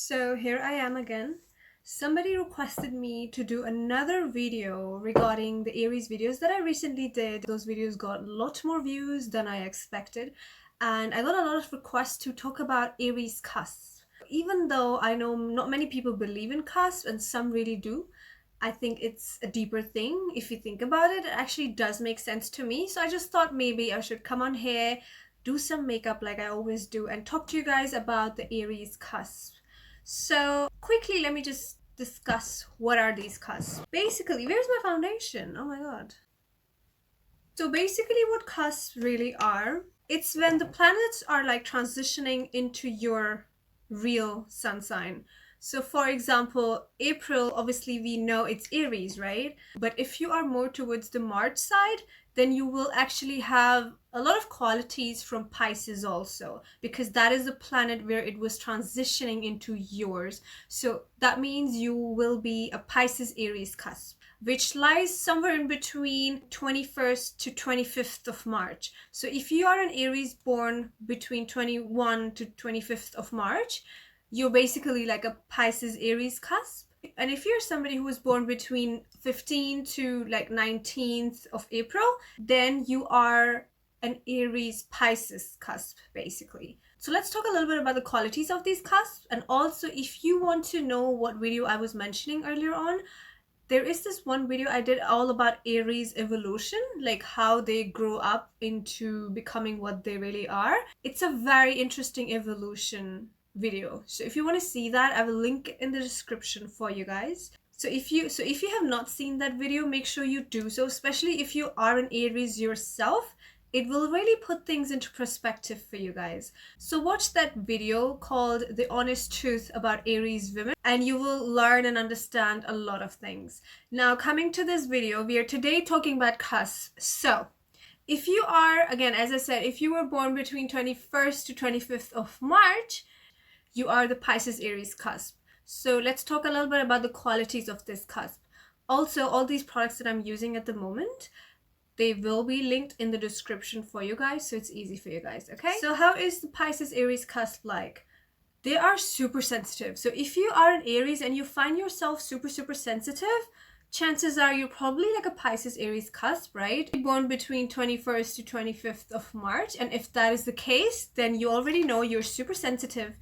So here I am again. Somebody requested me to do another video regarding the Aries videos that I recently did. Those videos got a lot more views than I expected, and I got a lot of requests to talk about Aries Cusp. Even though I know not many people believe in cusp and some really do, I think it's a deeper thing. If you think about it, it actually does make sense to me. So I just thought maybe I should come on here, do some makeup like I always do, and talk to you guys about the Aries Cusp. So quickly, let me just discuss what are these cusps. Basically, where's my foundation? Oh my god. So basically what cusps really are, it's when the planets are like transitioning into your real sun sign. So for example, April, obviously we know it's Aries, right? But if you are more towards the March side, then you will actually have a lot of qualities from Pisces also, because that is the planet where it was transitioning into yours. So that means you will be a Pisces Aries cusp, which lies somewhere in between 21st to 25th of March. So if you are an Aries born between 21 to 25th of March, you're basically like a Pisces Aries cusp. And if you're somebody who was born between 15 to like 19th of April, then you are an Aries Pisces cusp, basically. So let's talk a little bit about the qualities of these cusps. And also, if you want to know what video I was mentioning earlier on, there is this one video I did all about Aries evolution, like how they grow up into becoming what they really are. It's a very interesting evolution video. So if you want to see that, I will link it in the description for you guys. So if you have not seen that video, make sure you do so, especially if you are an Aries yourself. It will really put things into perspective for you guys. So watch that video called The Honest Truth About Aries Women, and you will learn and understand a lot of things. Now, coming to this video, we are today talking about cusp. So if you are, again, as I said, if you were born between 21st to 25th of March, you are the Pisces Aries cusp. So let's talk a little bit about the qualities of this cusp. Also, all these products that I'm using at the moment, they will be linked in the description for you guys, so it's easy for you guys, okay? So how is the Pisces Aries cusp like? They are super sensitive. So if you are an Aries and you find yourself super sensitive, chances are you're probably like a Pisces Aries cusp, right? You're born between 21st to 25th of March, and if that is the case, then you already know you're super sensitive.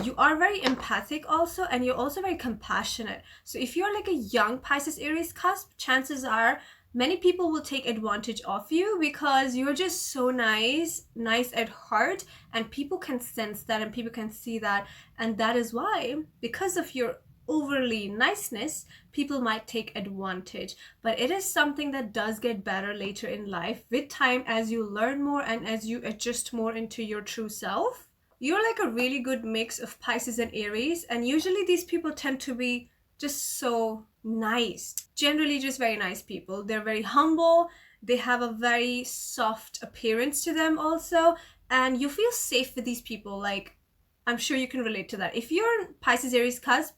You are very empathic also, and you're also very compassionate. So if you're like a young Pisces Aries cusp, chances are many people will take advantage of you because you're just so nice at heart, and people can sense that and people can see that. And that is why, because of your overly niceness, people might take advantage. But it is something that does get better later in life with time, as you learn more and as you adjust more into your true self. You're like a really good mix of Pisces and Aries, and usually these people tend to be just so nice, generally just very nice people. They're very humble, they have a very soft appearance to them also, and you feel safe with these people. Like, I'm sure you can relate to that. If you're Pisces Aries cusp,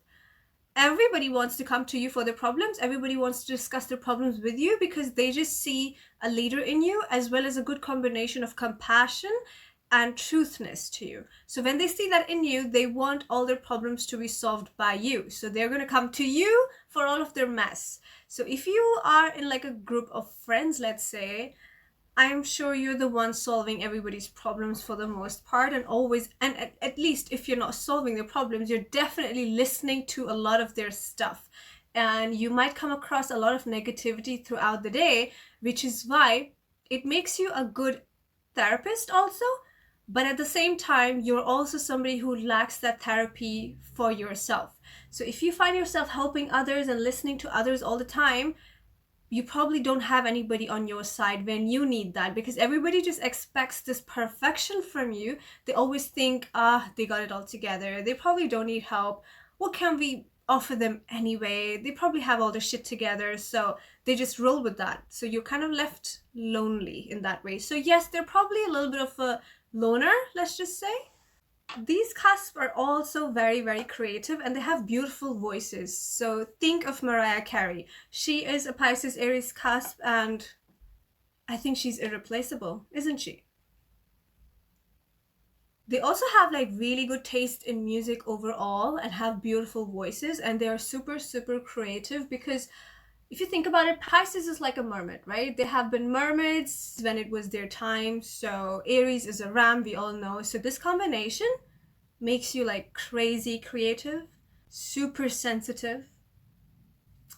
everybody wants to come to you for their problems, everybody wants to discuss their problems with you, because they just see a leader in you, as well as a good combination of compassion and truthness to you. So when they see that in you, they want all their problems to be solved by you. So they're going to come to you for all of their mess. So if you are in like a group of friends, let's say, I'm sure you're the one solving everybody's problems for the most part, and always, and at least if you're not solving their problems, you're definitely listening to a lot of their stuff. And you might come across a lot of negativity throughout the day, which is why it makes you a good therapist also. But at the same time, you're also somebody who lacks that therapy for yourself. So if you find yourself helping others and listening to others all the time, you probably don't have anybody on your side when you need that, because everybody just expects this perfection from you. They always think, they got it all together. They probably don't need help. What can we offer them anyway? They probably have all their shit together, so they just roll with that. So you're kind of left lonely in that way. So yes, they're probably a little bit of a loner, let's just say. These cusps are also very creative, and they have beautiful voices. So think of Mariah Carey. She is a Pisces Aries cusp, and I think she's irreplaceable, isn't she? They also have like really good taste in music overall and have beautiful voices, and they are super, super creative because if you think about it, Pisces is like a mermaid, right? They have been mermaids when it was their time. So Aries is a ram, we all know. So this combination makes you like crazy creative, super sensitive,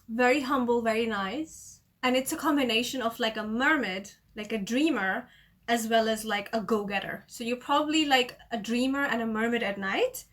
very humble, very nice. And it's a combination of like a mermaid, like a dreamer, as well as like a go-getter. So you're probably like a dreamer and a mermaid at night,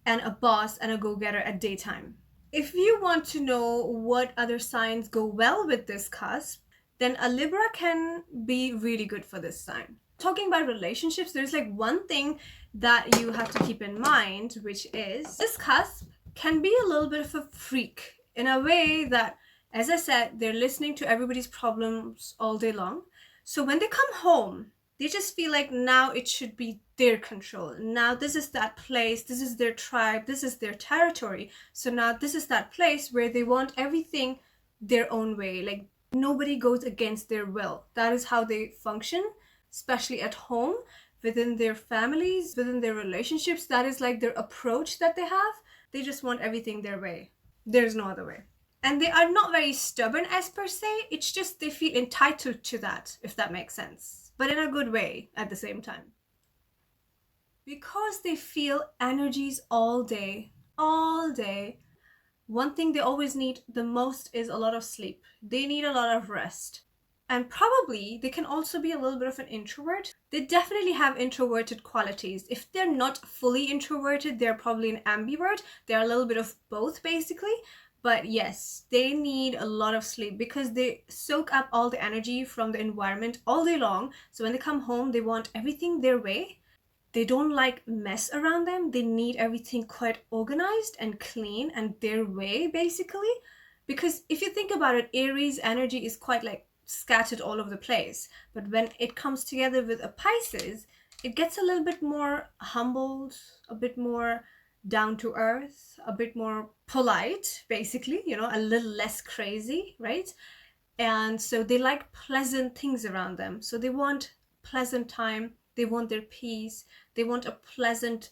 and a boss and a go-getter at daytime. If you want to know what other signs go well with this cusp, then a Libra can be really good for this sign. Talking about relationships, there's like one thing that you have to keep in mind, which is this cusp can be a little bit of a freak in a way that, as I said, they're listening to everybody's problems all day long. So when they come home, they just feel like now it should be their control. Now this is that place, this is their tribe, this is their territory. So now this is that place where they want everything their own way. Like nobody goes against their will. That is how they function, especially at home, within their families, within their relationships. That is like their approach that they have. They just want everything their way. There's no other way. And they are not very stubborn as per se. It's just they feel entitled to that, if that makes sense. But in a good way at the same time. Because they feel energies all day, one thing they always need the most is a lot of sleep. They need a lot of rest. And probably they can also be a little bit of an introvert. They definitely have introverted qualities. If they're not fully introverted, they're probably an ambivert. They're a little bit of both basically. But yes, they need a lot of sleep because they soak up all the energy from the environment all day long. So when they come home, they want everything their way. They don't like mess around them. They need everything quite organized and clean and their way, basically. Because if you think about it, Aries energy is quite like scattered all over the place. But when it comes together with a Pisces, it gets a little bit more humbled, a bit more down to earth, a bit more polite, basically, you know, a little less crazy, right? And so they like pleasant things around them. So they want pleasant time, they want their peace, they want a pleasant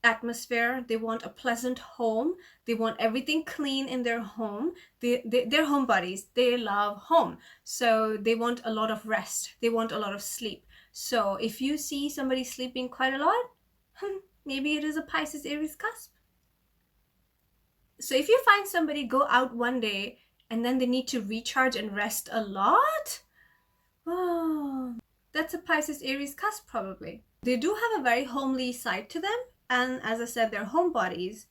atmosphere, they want a pleasant home, they want everything clean in their home. They're homebodies, they love home. So they want a lot of rest, they want a lot of sleep. So if you see somebody sleeping quite a lot, maybe it is a Pisces Aries cusp. So if you find somebody go out one day and then they need to recharge and rest a lot, oh, that's a Pisces Aries cusp probably. They do have a very homely side to them, and as I said, they're homebodies.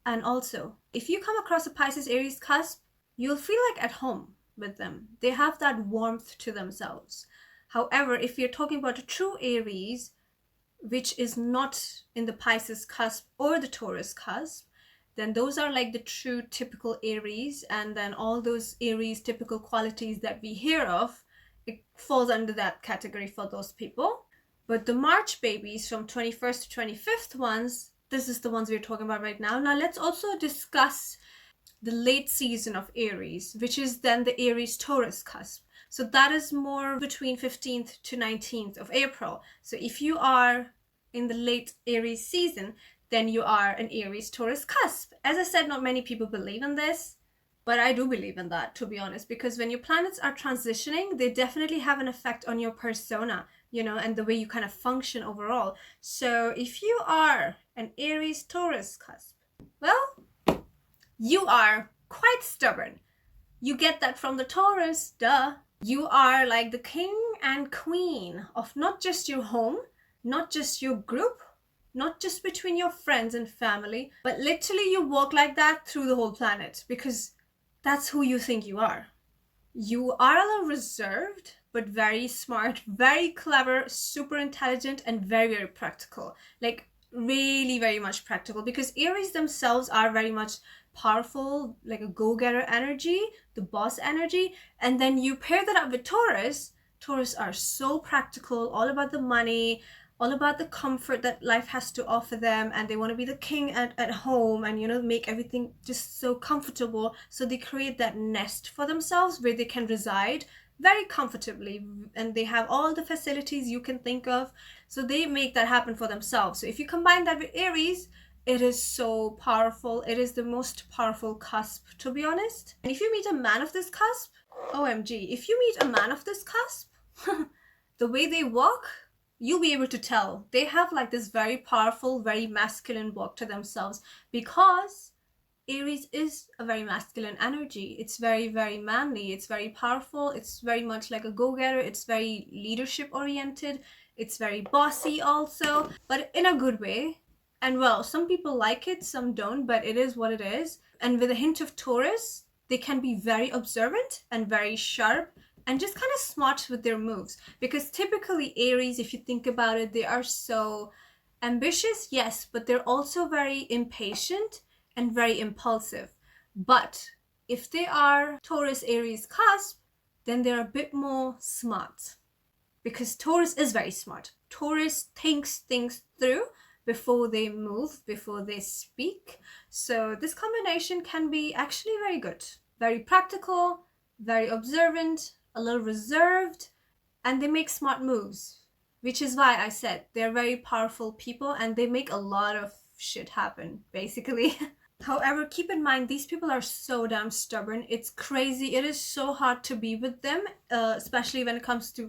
And also, if you come across a Pisces Aries cusp, you'll feel like at home with them. They have that warmth to themselves. However, if you're talking about a true Aries, which is not in the Pisces cusp or the Taurus cusp, then those are like the true typical Aries, and then all those Aries typical qualities that we hear of, it falls under that category for those people. But the March babies from 21st to 25th ones, this is the ones we're talking about right now. Now let's also discuss the late season of Aries, which is then the Aries Taurus cusp. So that is more between 15th to 19th of April. So if you are in the late Aries season, then you are an Aries Taurus cusp. As I said, not many people believe in this, but I do believe in that, to be honest, because when your planets are transitioning, they definitely have an effect on your persona, you know, and the way you kind of function overall. So if you are an Aries Taurus cusp, well, you are quite stubborn. You get that from the Taurus, duh. You are like the king and queen of not just your home, not just your group, not just between your friends and family, but literally you walk like that through the whole planet because that's who you think you are. You are a little reserved, but very smart, very clever, super intelligent, and very, very practical. Like really very much practical, because Aries themselves are very much powerful, like a go-getter energy, the boss energy, and then you pair that up with Taurus. Taurus are so practical, all about the money, all about the comfort that life has to offer them, and they want to be the king at home and, you know, make everything just so comfortable. So they create that nest for themselves where they can reside very comfortably, and they have all the facilities you can think of, so they make that happen for themselves. So if you combine that with Aries, it is so powerful. It is the most powerful cusp, to be honest. And if you meet a man of this cusp, OMG, if you meet a man of this cusp, the way they walk, you'll be able to tell. They have like this very powerful, very masculine walk to themselves, because Aries is a very masculine energy. It's very, very manly. It's very powerful. It's very much like a go-getter. It's very leadership oriented. It's very bossy also, but in a good way. And well, some people like it, some don't, but it is what it is. And with a hint of Taurus, they can be very observant and very sharp and just kind of smart with their moves. Because typically Aries, if you think about it, they are so ambitious, yes, but they're also very impatient and very impulsive. But if they are Taurus Aries cusp, then they're a bit more smart, because Taurus is very smart. Taurus thinks things through before they move, before they speak. So this combination can be actually very good. Very practical, very observant, a little reserved, and they make smart moves, which is why I said they're very powerful people and they make a lot of shit happen, basically. However, keep in mind, these people are so damn stubborn. It's crazy. It is so hard to be with them, especially when it comes to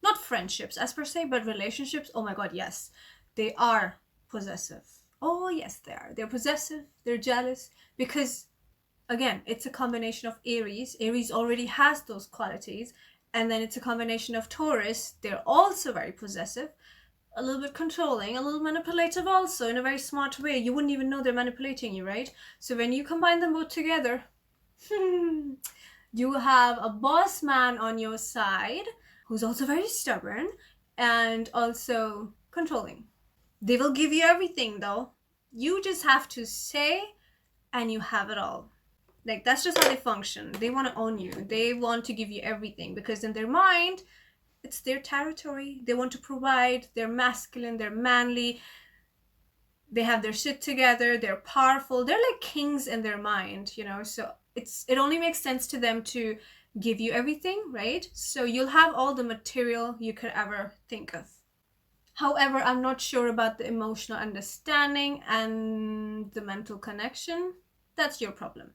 not friendships as per se, but relationships. Oh my god, yes. They are possessive. Oh yes, they are. They're possessive. They're jealous. Because, again, it's a combination of Aries. Aries already has those qualities. And then it's a combination of Taurus. They're also very possessive. A little bit controlling, a little manipulative also, in a very smart way. You wouldn't even know they're manipulating you, right? So when you combine them both together, you have a boss man on your side who's also very stubborn and also controlling. They will give you everything though. You just have to say and you have it all. Like, that's just how they function. They want to own you. They want to give you everything, because in their mind, it's their territory. They want to provide. They're masculine. They're manly. They have their shit together. They're powerful. They're like kings in their mind, you know? So it only makes sense to them to give you everything, right? So you'll have all the material you could ever think of. However, I'm not sure about the emotional understanding and the mental connection. That's your problem.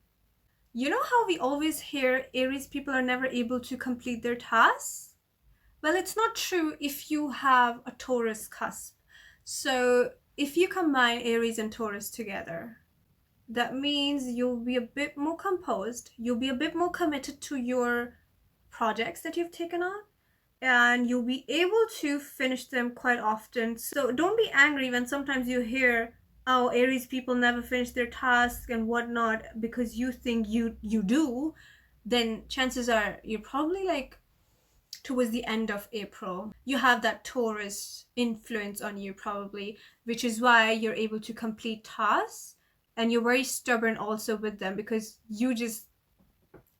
You know how we always hear Aries people are never able to complete their tasks? Well, it's not true if you have a Taurus cusp. So if you combine Aries and Taurus together, that means you'll be a bit more composed, you'll be a bit more committed to your projects that you've taken on, and you'll be able to finish them quite often. So don't be angry when sometimes you hear, oh, Aries people never finish their tasks and whatnot, because you think you do. Then chances are you're probably like towards the end of April. You have that Taurus influence on you probably, which is why you're able to complete tasks, and you're very stubborn also with them, because you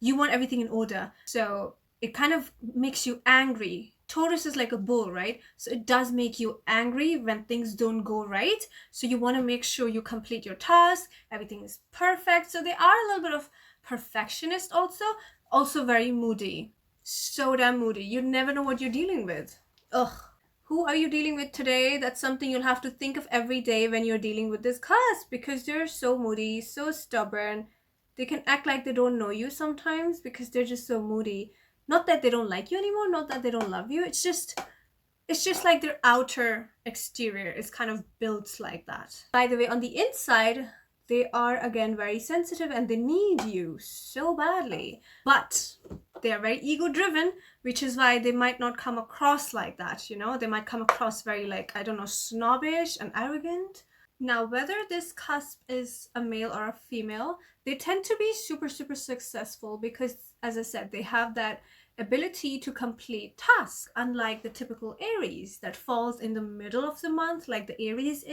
want everything in order. So it kind of makes you angry. Taurus is like a bull, right? So it does make you angry when things don't go right. So you want to make sure you complete your task, everything is perfect. So they are a little bit of perfectionist also very moody. So damn moody. You never know what you're dealing with. Ugh. Who are you dealing with today? That's something you'll have to think of every day when you're dealing with this cusp, because they're so moody, so stubborn. They can act like they don't know you sometimes because they're just so moody. Not that they don't like you anymore, not that they don't love you. It's just like their outer exterior is kind of built like that. By the way, on the inside, they are again very sensitive and they need you so badly. But they are very ego driven, which is why they might not come across like that, you know? They might come across very, like, I don't know, snobbish and arrogant. Now, whether this cusp is a male or a female, they tend to be super, super successful because, as I said, they have that ability to complete tasks, unlike the typical Aries that falls in the middle of the month, like the Aries,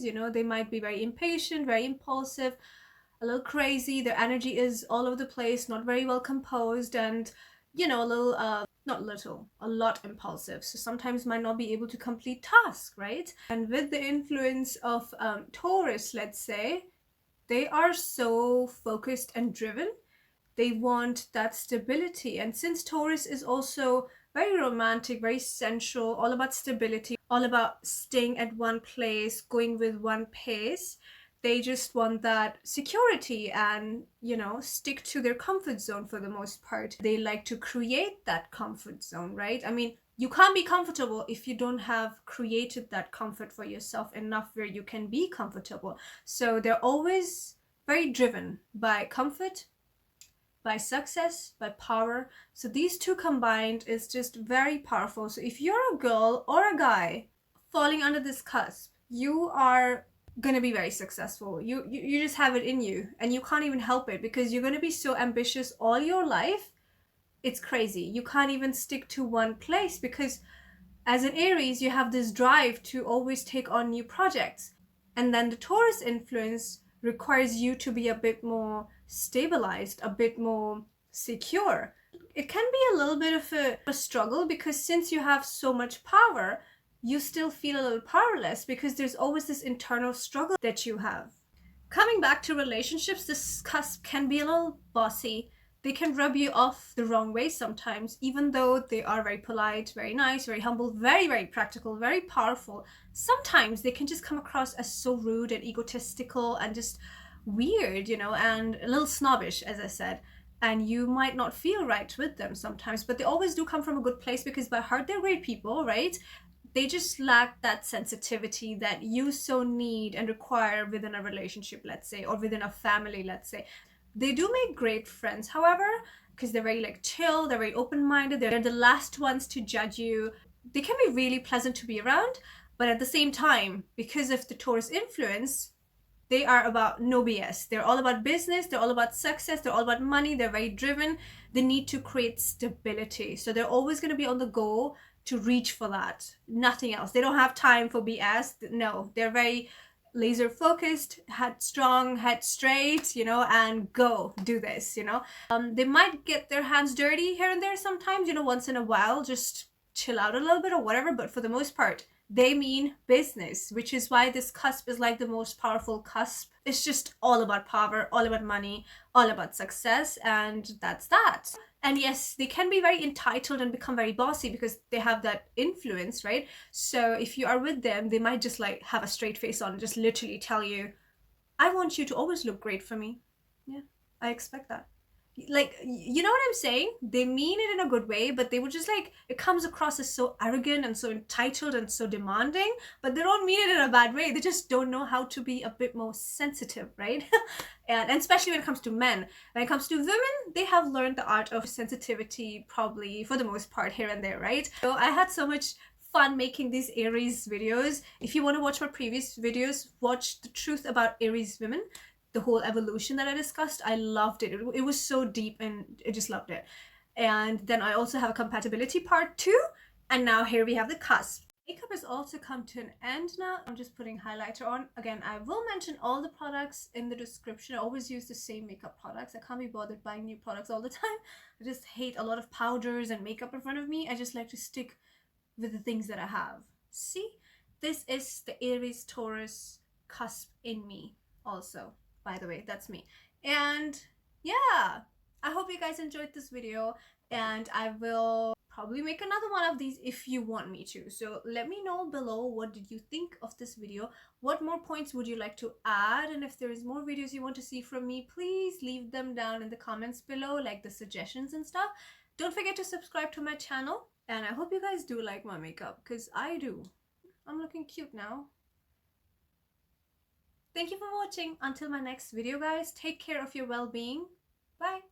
you know? They might be very impatient, very impulsive, a little crazy. Their energy is all over the place, not very well composed, and, you know, a little, not little, a lot impulsive. So sometimes might not be able to complete tasks, right? And with the influence of Taurus, let's say, they are so focused and driven. They want that stability. And since Taurus is also very romantic, very sensual, all about stability, all about staying at one place, going with one pace, they just want that security and, you know, stick to their comfort zone for the most part. They like to create that comfort zone, right? I mean, you can't be comfortable if you don't have created that comfort for yourself enough where you can be comfortable. So they're always very driven by comfort, by success, by power. So these two combined is just very powerful. So if you're a girl or a guy falling under this cusp, you are gonna be very successful. You just have it in you, and you can't even help it because you're gonna be so ambitious all your life. It's crazy. You can't even stick to one place because as an Aries, you have this drive to always take on new projects. And then the Taurus influence requires you to be a bit more stabilized, a bit more secure. It can be a little bit of a struggle because since you have so much power, you still feel a little powerless because there's always this internal struggle that you have. Coming back to relationships, this cusp can be a little bossy. They can rub you off the wrong way sometimes, even though they are very polite, very nice, very humble, very, very practical, very powerful. Sometimes they can just come across as so rude and egotistical and just weird, you know, and a little snobbish, as I said. And you might not feel right with them sometimes, but they always do come from a good place because by heart they're great people, right? They just lack that sensitivity that you so need and require within a relationship, let's say, or within a family, let's say. They do make great friends, however, because they're very like chill, they're very open-minded, they're the last ones to judge you. They can be really pleasant to be around, but at the same time, because of the Taurus influence, they are about no BS. They're all about business, they're all about success, they're all about money, they're very driven. They need to create stability. So they're always going to be on the go to reach for that. Nothing else. They don't have time for BS. No, they're very laser focused, head strong, head straight, you know, and go do this, you know. They might get their hands dirty here and there sometimes, you know, once in a while, just chill out a little bit or whatever, but for the most part, they mean business, which is why this cusp is like the most powerful cusp. It's just all about power, all about money, all about success, and that's that. And yes, they can be very entitled and become very bossy because they have that influence, right? So if you are with them, they might just like have a straight face on and just literally tell you, I want you to always look great for me. Yeah, I expect that. Like, you know what I'm saying? They mean it in a good way, but they would just like, it comes across as so arrogant and so entitled and so demanding, but they don't mean it in a bad way. They just don't know how to be a bit more sensitive, right? and especially when it comes to men. When it comes to women, they have learned the art of sensitivity probably for the most part here and there, right? So I had so much fun making these Aries videos. If you want to watch my previous videos, watch The Truth About Aries Women, the whole evolution that I discussed. I loved it. It was so deep and I just loved it. And then I also have a compatibility part 2. And now here we have the cusp. Makeup has also come to an end now. I'm just putting highlighter on. Again, I will mention all the products in the description. I always use the same makeup products. I can't be bothered buying new products all the time. I just hate a lot of powders and makeup in front of me. I just like to stick with the things that I have. See? This is the Aries Taurus cusp in me also. By the way, that's me. And yeah, I hope you guys enjoyed this video, and I will probably make another one of these if you want me to. So let me know below, what did you think of this video? What more points would you like to add? And if there is more videos you want to see from me, please leave them down in the comments below, like the suggestions and stuff. Don't forget to subscribe to my channel, and I hope you guys do like my makeup, because I do. I'm looking cute now. Thank you for watching. Until my next video, guys, take care of your well-being. Bye.